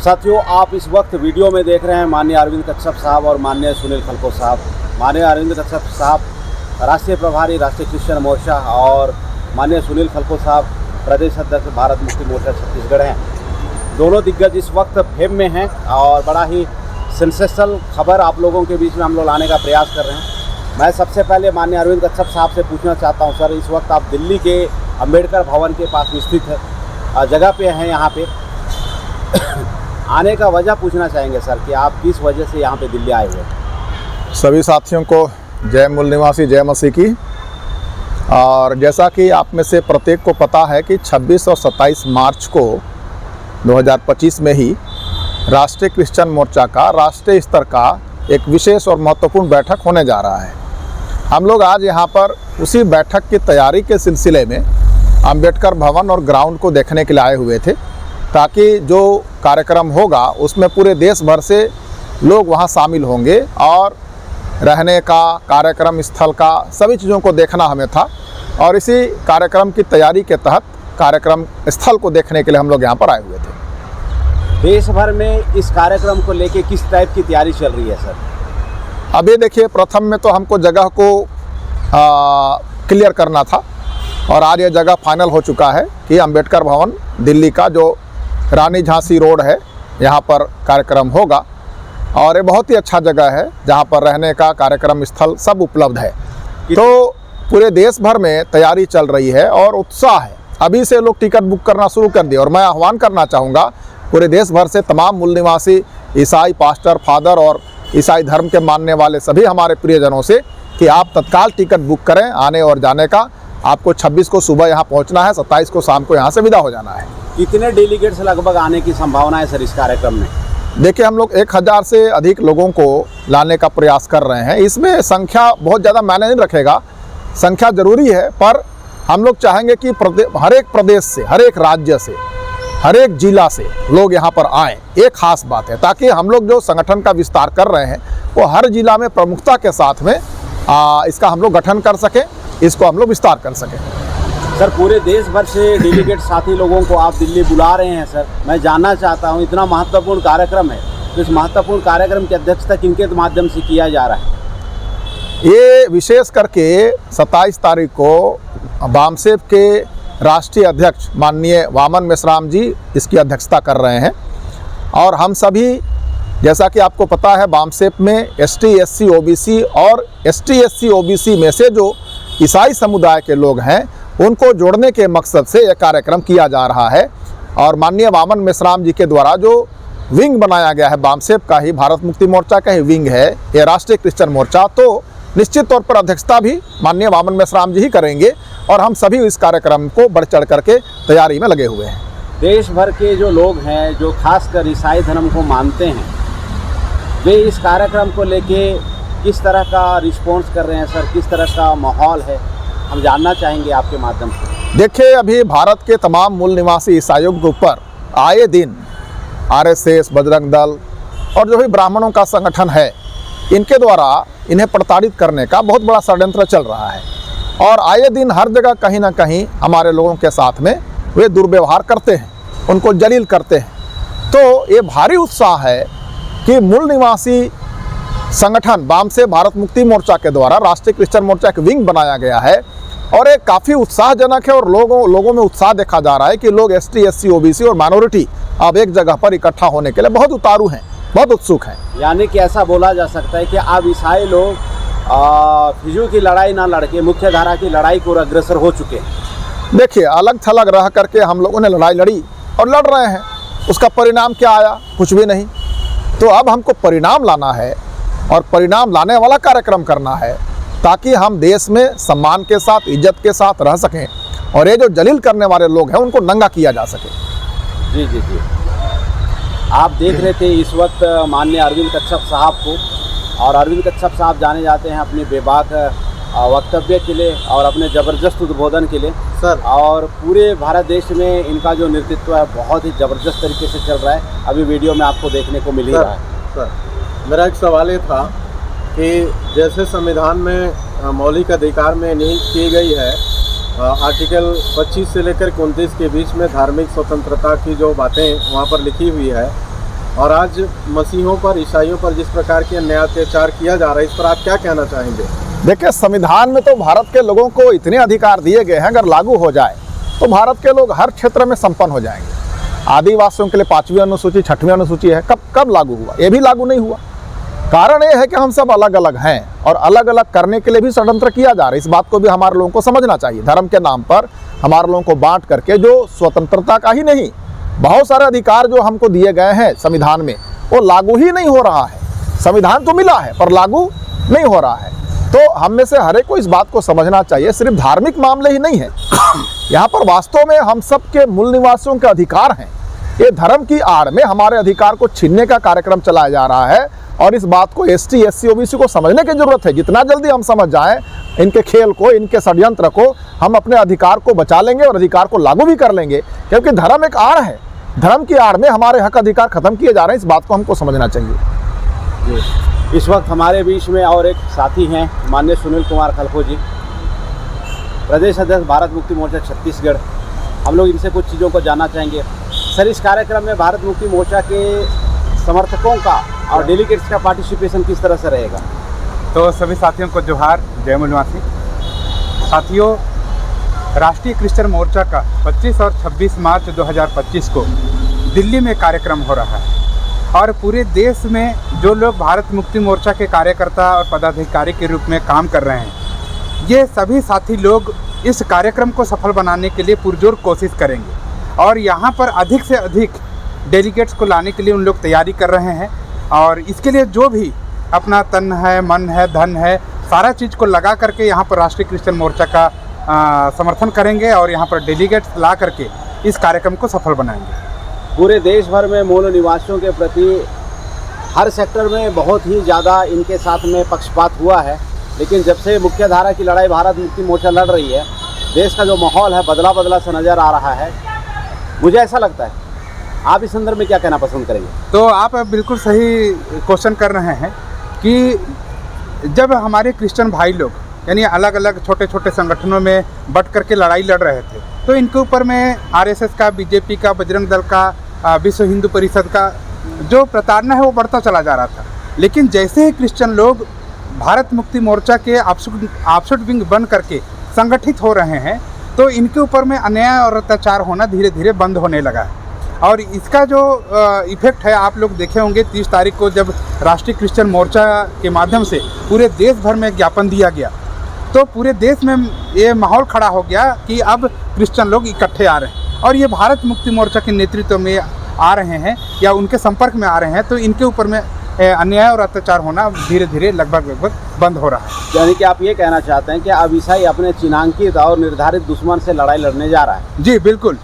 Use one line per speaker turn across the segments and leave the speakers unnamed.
साथियों, आप इस वक्त वीडियो में देख रहे हैं माननीय अरविंद कच्छप साहब और माननीय सुनील खलको साहब। माननीय अरविंद कच्छप साहब राष्ट्रीय प्रभारी राष्ट्रीय क्रिश्चियन मोर्चा और माननीय सुनील खलको साहब प्रदेश अध्यक्ष भारत मुक्ति मोर्चा छत्तीसगढ़ हैं। दोनों दिग्गज इस वक्त फेम में हैं और बड़ा ही सेंसेशनल खबर आप लोगों के बीच में हम लोग लाने का प्रयास कर रहे हैं। मैं सबसे पहले माननीय अरविंद कच्छप साहब से पूछना चाहता हूं, सर, इस वक्त आप दिल्ली के अंबेडकर भवन के पास स्थित है जगह पे हैं। यहाँ पे आने का वजह पूछना चाहेंगे सर कि आप किस वजह से यहाँ पे दिल्ली आए हुए हैं।
सभी साथियों को जय मूल निवासी, जय मसीह की। और जैसा कि आप में से प्रत्येक को पता है कि 26 और 27 मार्च को 2025 में ही राष्ट्रीय क्रिश्चियन मोर्चा का राष्ट्रीय स्तर का एक विशेष और महत्वपूर्ण बैठक होने जा रहा है। हम लोग आज यहाँ पर उसी बैठक की तैयारी के सिलसिले में अंबेडकर भवन और ग्राउंड को देखने के लिए आए हुए थे, ताकि जो कार्यक्रम होगा उसमें पूरे देश भर से लोग वहाँ शामिल होंगे और रहने का, कार्यक्रम स्थल का, सभी चीज़ों को देखना हमें था। और इसी कार्यक्रम की तैयारी के तहत कार्यक्रम स्थल को देखने के लिए हम लोग यहाँ पर आए हुए थे।
देश भर में इस कार्यक्रम को लेके किस टाइप की तैयारी चल रही है सर?
अभी देखिए, प्रथम में तो हमको जगह को क्लियर करना था और आज ये जगह फाइनल हो चुका है कि अंबेडकर भवन दिल्ली का जो रानी झांसी रोड है, यहाँ पर कार्यक्रम होगा। और ये बहुत ही अच्छा जगह है जहाँ पर रहने का, कार्यक्रम स्थल सब उपलब्ध है। तो पूरे देश भर में तैयारी चल रही है और उत्साह है। अभी से लोग टिकट बुक करना शुरू कर दिए और मैं आह्वान करना चाहूँगा पूरे देश भर से तमाम मूल निवासी ईसाई, पास्टर, फादर और ईसाई धर्म के मानने वाले सभी हमारे प्रियजनों से कि आप तत्काल टिकट बुक करें आने और जाने का। आपको 26 को सुबह यहाँ पहुँचना है, 27 को शाम को यहाँ से विदा हो जाना है।
कितने डेलीगेट्स लगभग आने की संभावना है सर इस कार्यक्रम में?
देखिए, हम लोग 1000 से अधिक लोगों को लाने का प्रयास कर रहे हैं। इसमें संख्या बहुत ज़्यादा मायने नहीं रखेगा, संख्या ज़रूरी है, पर हम लोग चाहेंगे कि हर एक प्रदेश से, हर एक राज्य से, हर एक जिला से लोग यहाँ पर आएँ। एक खास बात है, ताकि हम लोग जो संगठन का विस्तार कर रहे हैं वो हर जिला में प्रमुखता के साथ में इसका हम लोग गठन कर सकें, इसको हम लोग विस्तार कर सकें।
सर, पूरे देश भर से डेलीगेट साथी लोगों को आप दिल्ली बुला रहे हैं सर। मैं जानना चाहता हूं, इतना महत्वपूर्ण कार्यक्रम है तो इस महत्वपूर्ण कार्यक्रम की अध्यक्षता किनके माध्यम से किया जा रहा है?
ये विशेष करके 27 तारीख को बामसेप के राष्ट्रीय अध्यक्ष माननीय वामन मेश्राम जी इसकी अध्यक्षता कर रहे हैं। और हम सभी, जैसा कि आपको पता है, बामसेप में ST SC OBC और ST SC OBC में से जो ईसाई समुदाय के लोग हैं उनको जोड़ने के मकसद से यह कार्यक्रम किया जा रहा है। और माननीय वामन मेश्राम जी के द्वारा जो विंग बनाया गया है, बामसेप का ही, भारत मुक्ति मोर्चा का ही विंग है ये राष्ट्रीय क्रिश्चियन मोर्चा, तो निश्चित तौर पर अध्यक्षता भी माननीय वामन मेश्राम जी ही करेंगे। और हम सभी इस कार्यक्रम को बढ़ चढ़ करके तैयारी में लगे हुए हैं।
देश भर के जो लोग हैं जो खासकर ईसाई धर्म को मानते हैं, वे इस कार्यक्रम को लेके किस तरह का रिस्पॉन्स कर रहे हैं सर? किस तरह का माहौल है, हम जानना चाहेंगे आपके माध्यम से।
देखिए, अभी भारत के तमाम मूल निवासी ईसाइयों के ऊपर आए दिन RSS, बजरंग दल और जो भी ब्राह्मणों का संगठन है, इनके द्वारा इन्हें प्रताड़ित करने का बहुत बड़ा षड्यंत्र चल रहा है। और आए दिन हर जगह कहीं ना कहीं हमारे लोगों के साथ में वे दुर्व्यवहार करते हैं, उनको जलील करते हैं। तो ये भारी उत्साह है कि मूल निवासी संगठन बामसेप भारत मुक्ति मोर्चा के द्वारा राष्ट्रीय क्रिश्चियन मोर्चा एक विंग बनाया गया है और ये काफ़ी उत्साहजनक है। और लोगों में उत्साह देखा जा रहा है कि लोग ST SC OBC और माइनॉरिटी अब एक जगह पर इकट्ठा होने के लिए बहुत उतारू हैं, बहुत उत्सुक हैं।
यानी कि ऐसा बोला जा सकता है कि अब ईसाई लोग फिजूल की लड़ाई ना लड़के मुख्य धारा की लड़ाई को अग्रसर हो चुके हैं।
देखिए, अलग थलग रह करके हम लोगों ने लड़ाई लड़ी और लड़ रहे हैं, उसका परिणाम क्या आया? कुछ भी नहीं। तो अब हमको परिणाम लाना है और परिणाम लाने वाला कार्यक्रम करना है, ताकि हम देश में सम्मान के साथ, इज्जत के साथ रह सकें और ये जो जलील करने वाले लोग हैं उनको नंगा किया जा सके।
जी जी जी, आप देख रहे थे इस वक्त माननीय अरविंद कच्छप साहब को। और अरविंद कच्छप साहब जाने जाते हैं अपने बेबाक वक्तव्य के लिए और अपने ज़बरदस्त उद्बोधन के लिए सर। और पूरे भारत देश में इनका जो नेतृत्व है बहुत ही ज़बरदस्त तरीके से चल रहा है। अभी वीडियो में आपको देखने को मिल ही रहा है।
सर, मेरा एक सवाल ये था कि जैसे संविधान में मौलिक अधिकार में निहित की गई है, आर्टिकल 25 से लेकर 29 के बीच में धार्मिक स्वतंत्रता की जो बातें वहाँ पर लिखी हुई है, और आज मसीहों पर, ईसाइयों पर जिस प्रकार के अन्याय अत्याचार किया जा रहा है, इस पर आप क्या कहना चाहेंगे?
देखिए, संविधान में तो भारत के लोगों को इतने अधिकार दिए गए हैं, अगर लागू हो जाए तो भारत के लोग हर क्षेत्र में संपन्न हो जाएंगे। आदिवासियों के लिए 5वीं अनुसूची, 6वीं अनुसूची है, कब लागू हुआ? ये भी लागू नहीं हुआ। कारण ये है कि हम सब अलग अलग हैं और अलग अलग करने के लिए भी षड्यंत्र किया जा रहा है। इस बात को भी हमारे लोगों को समझना चाहिए। धर्म के नाम पर हमारे लोगों को बांट करके, जो स्वतंत्रता का ही नहीं, बहुत सारे अधिकार जो हमको दिए गए हैं संविधान में, वो लागू ही नहीं हो रहा है। संविधान तो मिला है पर लागू नहीं हो रहा है। तो हम में से हर एक को इस बात को समझना चाहिए, सिर्फ धार्मिक मामले ही नहीं है, यहाँ पर वास्तव में हम सब के मूल निवासियों के अधिकार हैं। ये धर्म की आड़ में हमारे अधिकार को छीनने का कार्यक्रम चलाया जा रहा है और इस बात को ST, SC, OBC को समझने की जरूरत है। जितना जल्दी हम समझ जाएं इनके खेल को, इनके षड्यंत्र को, हम अपने अधिकार को बचा लेंगे और अधिकार को लागू भी कर लेंगे, क्योंकि धर्म एक आड़ है। धर्म की आड़ में हमारे हक अधिकार खत्म किए जा रहे हैं, इस बात को हमको समझना चाहिए।
जी, इस वक्त हमारे बीच में और एक साथी हैं, माननीय सुनील कुमार खलखो जी, प्रदेश अध्यक्ष भारत मुक्ति मोर्चा छत्तीसगढ़। हम लोग इनसे कुछ चीज़ों को जानना चाहेंगे। सर, इस कार्यक्रम में भारत मुक्ति मोर्चा के समर्थकों का और डेलीगेट्स का पार्टिसिपेशन किस तरह से रहेगा?
तो सभी साथियों को जोहार, जय मूल निवासी साथियों। राष्ट्रीय क्रिश्चियन मोर्चा का 25 और 26 मार्च 2025 को दिल्ली में कार्यक्रम हो रहा है और पूरे देश में जो लोग भारत मुक्ति मोर्चा के कार्यकर्ता और पदाधिकारी के रूप में काम कर रहे हैं, ये सभी साथी लोग इस कार्यक्रम को सफल बनाने के लिए पुरजोर कोशिश करेंगे और यहाँ पर अधिक से अधिक डेलीगेट्स को लाने के लिए उन लोग तैयारी कर रहे हैं। और इसके लिए जो भी अपना तन है, मन है, धन है, सारा चीज़ को लगा करके यहाँ पर राष्ट्रीय क्रिश्चियन मोर्चा का समर्थन करेंगे और यहाँ पर डेलीगेट्स ला करके इस कार्यक्रम को सफल बनाएंगे।
पूरे देश भर में मूल निवासियों के प्रति हर सेक्टर में बहुत ही ज़्यादा इनके साथ में पक्षपात हुआ है, लेकिन जब से मुख्य धारा की लड़ाई भारत मुक्ति मोर्चा लड़ रही है, देश का जो माहौल है बदला सा नज़र आ रहा है। मुझे ऐसा लगता है, आप इस संदर्भ में क्या कहना पसंद करेंगे?
तो आप बिल्कुल सही क्वेश्चन कर रहे हैं कि जब हमारे क्रिश्चियन भाई लोग यानी अलग अलग छोटे छोटे संगठनों में बट करके लड़ाई लड़ रहे थे, तो इनके ऊपर में RSS का, BJP का, बजरंग दल का, विश्व हिंदू परिषद का जो प्रताड़ना है वो बढ़ता चला जा रहा था। लेकिन जैसे ही क्रिश्चियन लोग भारत मुक्ति मोर्चा के ऑफशूट विंग बन करके संगठित हो रहे हैं, तो इनके ऊपर में अन्याय और अत्याचार होना धीरे धीरे बंद होने लगा है। और इसका जो इफेक्ट है आप लोग देखे होंगे 30 तारीख को जब राष्ट्रीय क्रिश्चियन मोर्चा के माध्यम से पूरे देश भर में ज्ञापन दिया गया, तो पूरे देश में ये माहौल खड़ा हो गया कि अब क्रिश्चियन लोग इकट्ठे आ रहे हैं और ये भारत मुक्ति मोर्चा के नेतृत्व में आ रहे हैं या उनके संपर्क में आ रहे हैं, तो इनके ऊपर में अन्याय और अत्याचार होना धीरे धीरे लगभग बंद हो रहा है।
यानी कि आप ये कहना चाहते हैं कि अब ईसाई अपने चिन्हांकित और निर्धारित दुश्मन से लड़ाई लड़ने जा रहा है?
जी बिल्कुल।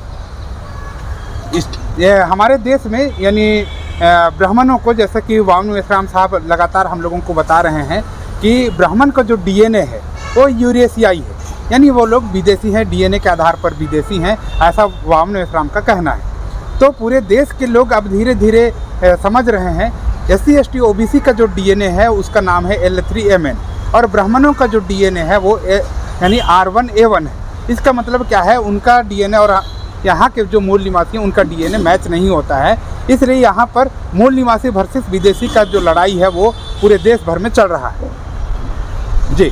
ये हमारे देश में यानी ब्राह्मणों को, जैसा कि वामन मेश्राम साहब लगातार हम लोगों को बता रहे हैं कि ब्राह्मण का जो DNA है वो यूरेशियाई है, यानी वो लोग विदेशी हैं, DNA के आधार पर विदेशी हैं, ऐसा वामन मेश्राम का कहना है। तो पूरे देश के लोग अब धीरे धीरे समझ रहे हैं SC, ST, OBC का जो DNA है उसका नाम है L3MN और ब्राह्मणों का जो DNA है वो यानी R1A1 है। इसका मतलब क्या है, उनका DNA और यहाँ के जो मूल निवासी हैं उनका DNA मैच नहीं होता है, इसलिए यहाँ पर मूल निवासी वर्सेस विदेशी का जो लड़ाई है वो पूरे देश भर में चल रहा है। जी,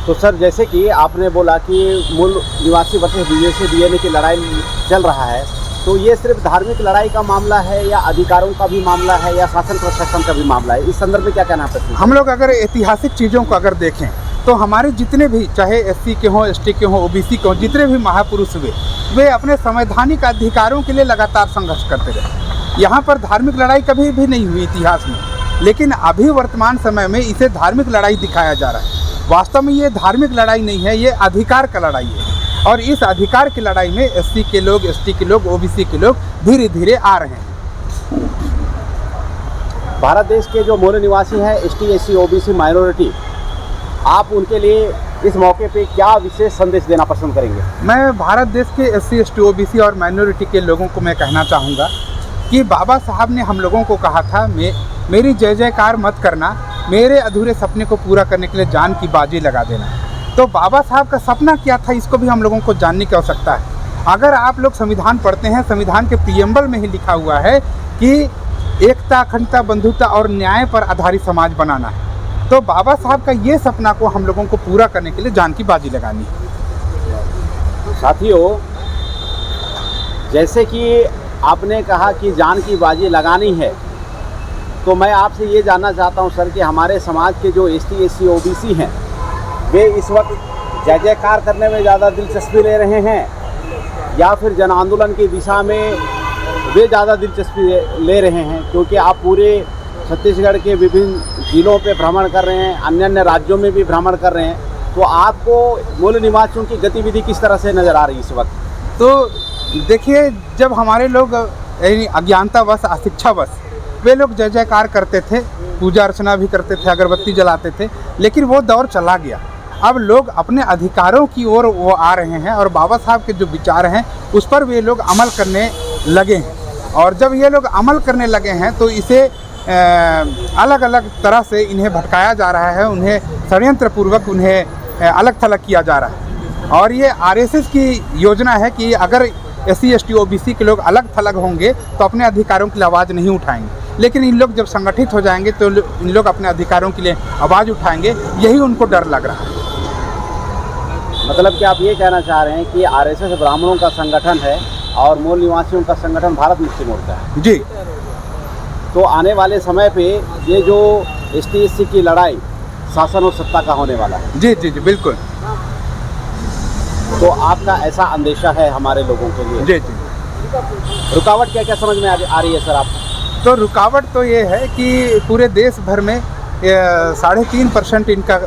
तो सर जैसे कि आपने बोला कि मूल निवासी वर्सेस विदेशी DNA की लड़ाई चल रहा है, तो ये सिर्फ धार्मिक लड़ाई का मामला है या अधिकारों का भी मामला है या शासन प्रशासन का भी मामला है? इस संदर्भ में क्या कहना है?
हम लोग अगर ऐतिहासिक चीज़ों को अगर देखें तो हमारे जितने भी, चाहे SC के हों, ST के हों, OBC के हों, जितने भी महापुरुष हुए, वे अपने संवैधानिक अधिकारों के लिए लगातार संघर्ष करते रहे। यहाँ पर धार्मिक लड़ाई कभी भी नहीं हुई इतिहास में, लेकिन अभी वर्तमान समय में इसे धार्मिक लड़ाई दिखाया जा रहा है। वास्तव में ये धार्मिक लड़ाई नहीं है, ये अधिकार का लड़ाई है और इस अधिकार की लड़ाई में SC के लोग, ST के लोग, OBC के लोग धीरे धीरे आ रहे हैं।
भारत देश के जो मूल निवासी हैं, ST, SC, OBC माइनॉरिटी, आप उनके लिए इस मौके पे क्या विशेष संदेश देना पसंद करेंगे?
मैं भारत देश के SC, ST, OBC और माइनॉरिटी के लोगों को मैं कहना चाहूँगा कि बाबा साहब ने हम लोगों को कहा था, मेरी जय जयकार मत करना, मेरे अधूरे सपने को पूरा करने के लिए जान की बाजी लगा देना। तो बाबा साहब का सपना क्या था, इसको भी हम लोगों को जानने की आवश्यकता है। अगर आप लोग संविधान पढ़ते हैं, संविधान के प्रीएम्बल में ही लिखा हुआ है कि एकता, अखंडता, बंधुता और न्याय पर आधारित समाज बनाना है। तो बाबा साहब का ये सपना को हम लोगों को पूरा करने के लिए जान की बाजी लगानी है।
साथियों, जैसे कि आपने कहा कि जान की बाजी लगानी है, तो मैं आपसे ये जानना चाहता हूँ सर कि हमारे समाज के जो ST SC OBC हैं, वे इस वक्त जय जयकार करने में ज़्यादा दिलचस्पी ले रहे हैं या फिर जन आंदोलन की दिशा में वे ज़्यादा दिलचस्पी ले रहे हैं? क्योंकि आप पूरे छत्तीसगढ़ के विभिन्न जिलों पे भ्रमण कर रहे हैं, अन्य अन्य राज्यों में भी भ्रमण कर रहे हैं, तो आपको मूल निवासियों की गतिविधि किस तरह से नज़र आ रही है इस वक्त?
तो देखिए, जब हमारे लोग अज्ञानतावश, अशिक्षावश वे लोग जय जयकार करते थे, पूजा अर्चना भी करते थे, अगरबत्ती जलाते थे, लेकिन वो दौर चला गया। अब लोग अपने अधिकारों की ओर वो आ रहे हैं और बाबा साहब के जो विचार हैं उस पर वे लोग अमल करने लगे हैं। और जब ये लोग अमल करने लगे हैं तो इसे अलग अलग तरह से इन्हें भटकाया जा रहा है, उन्हें षड्यंत्र पूर्वक उन्हें अलग थलग किया जा रहा है। और ये RSS की योजना है कि अगर SC ST OBC के लोग अलग थलग होंगे तो अपने अधिकारों के लिए आवाज़ नहीं उठाएंगे, लेकिन इन लोग जब संगठित हो जाएंगे तो इन लोग अपने अधिकारों के लिए आवाज़ उठाएंगे, यही उनको डर लग रहा है।
मतलब कि आप ये कहना चाह रहे हैं कि RSS ब्राह्मणों का संगठन है और मूल निवासियों का संगठन भारत मुक्ति मोर्चा है
जी।
तो आने वाले समय पे ये जो ST SC की लड़ाई शासन और सत्ता का होने वाला है।
जी जी जी, बिल्कुल।
तो आपका ऐसा अंदेशा है हमारे लोगों के लिए?
जी जी।
रुकावट क्या क्या समझ में आ रही है सर आप?
तो रुकावट तो ये है कि पूरे देश भर में 3.5% इनका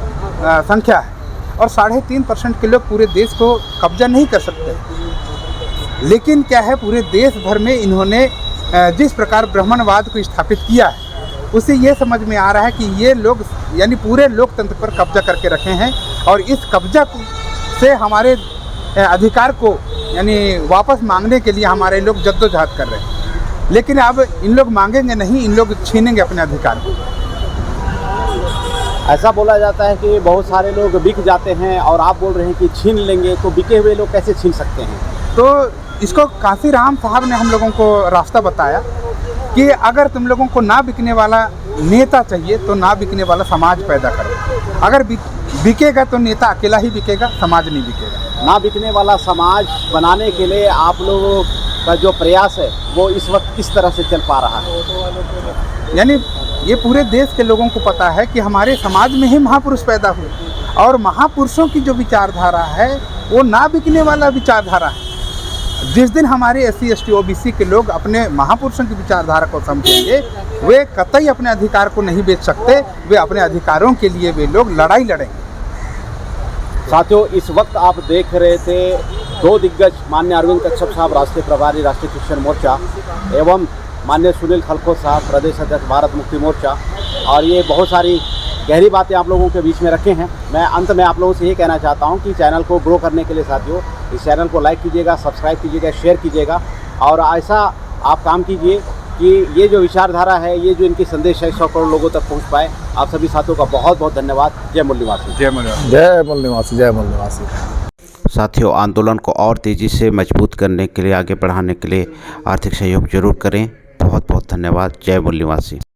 संख्या है और 3.5% के लोग पूरे देश को कब्जा नहीं कर सकते। लेकिन क्या है, पूरे देश भर में इन्होंने जिस प्रकार ब्राह्मणवाद को स्थापित किया है उससे ये समझ में आ रहा है कि ये लोग यानी पूरे लोकतंत्र पर कब्जा करके रखे हैं और इस कब्जा से हमारे अधिकार को यानी वापस मांगने के लिए हमारे लोग जद्दोजहद कर रहे हैं। लेकिन अब इन लोग मांगेंगे नहीं, इन लोग छीनेंगे अपने अधिकार को।
ऐसा बोला जाता है कि बहुत सारे लोग बिक जाते हैं और आप बोल रहे हैं कि छीन लेंगे, तो बिके हुए लोग कैसे छीन सकते हैं?
तो इसको कांसीराम साहब ने हम लोगों को रास्ता बताया कि अगर तुम लोगों को ना बिकने वाला नेता चाहिए तो ना बिकने वाला समाज पैदा करो। अगर बिकेगा तो नेता अकेला ही बिकेगा, समाज नहीं बिकेगा।
ना बिकने वाला समाज बनाने के लिए आप लोगों का जो प्रयास है वो इस वक्त किस तरह से चल पा रहा है?
यानी ये पूरे देश के लोगों को पता है कि हमारे समाज में ही महापुरुष पैदा हुए और महापुरुषों की जो विचारधारा है वो ना बिकने वाला विचारधारा है। जिस दिन हमारे SC ST OBC के लोग अपने महापुरुषों की विचारधारा को समझेंगे, वे कतई अपने अधिकार को नहीं बेच सकते, वे अपने अधिकारों के लिए वे लोग लड़ाई लड़ेंगे।
साथियों, इस वक्त आप देख रहे थे दो दिग्गज माननीय अरविंद कश्यप साहब राष्ट्रीय प्रभारी राष्ट्रीय क्रिश्चियन मोर्चा एवं माननीय सुनील खलखो साहब प्रदेश अध्यक्ष भारत मुक्ति मोर्चा, और ये बहुत सारी गहरी बातें आप लोगों के बीच में रखे हैं। मैं अंत में आप लोगों से ये कहना चाहता हूँ कि चैनल को ग्रो करने के लिए साथियों इस चैनल को लाइक कीजिएगा, सब्सक्राइब कीजिएगा, शेयर कीजिएगा और ऐसा आप काम कीजिए कि ये जो विचारधारा है, ये जो इनकी संदेश है 100 करोड़ लोगों तक पहुँच पाए। आप सभी साथियों का बहुत बहुत धन्यवाद। जय मूल निवासी।
जय मूल निवासी।
जय मूल निवासी। जय मूल निवासी।
साथियों, आंदोलन को और तेज़ी से मजबूत करने के लिए, आगे बढ़ाने के लिए आर्थिक सहयोग जरूर करें। बहुत बहुत धन्यवाद। जय मूल निवासी।